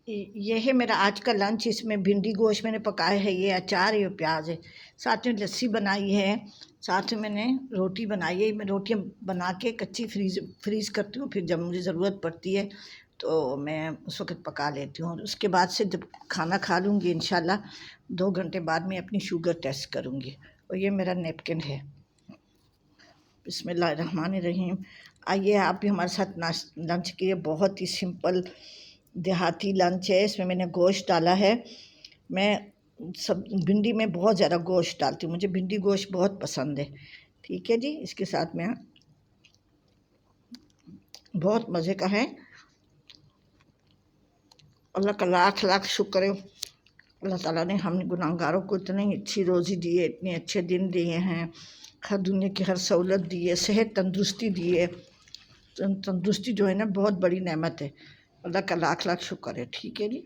یہ ہے میرا آج کا لنچ۔ اس میں بھنڈی گوشت میں نے پکایا ہے، یہ اچار ہے، یہ پیاز ہے، ساتھ میں لسی بنائی ہے، ساتھ میں نے روٹی بنائی ہے۔ میں روٹیاں بنا کے کچی فریز کرتی ہوں، پھر جب مجھے ضرورت پڑتی ہے تو میں اس وقت پکا لیتی ہوں، اور اس کے بعد سے جب کھانا کھا لوں گی انشاءاللہ 2 گھنٹے بعد میں اپنی شوگر ٹیسٹ کروں گی۔ اور یہ میرا نیپکن ہے۔ بسم اللہ الرحمن الرحیم۔ آئیے آپ بھی ہمارے ساتھ لنچ کیے۔ بہت ہی سمپل دیہاتی لنچ ہے۔ اس میں نے گوشت ڈالا ہے۔ میں بھنڈی میں بہت زیادہ گوشت ڈالتی ہوں، مجھے بھنڈی گوشت بہت پسند ہے۔ ٹھیک ہے جی، اس کے ساتھ میں بہت مزے کا ہے۔ اللہ کا لاکھ لاکھ شکر ہے، اللہ تعالیٰ نے ہم گناہگاروں کو اتنی اچھی روزی دی ہے، اتنے اچھے دن دیے ہیں، ہر دنیا کی ہر سہولت دی ہے، صحت تندرستی دی ہے۔ تندرستی جو ہے نا بہت بڑی نعمت ہے، اللہ کا لاکھ لاکھ شکر ہے۔ ٹھیک ہے جی۔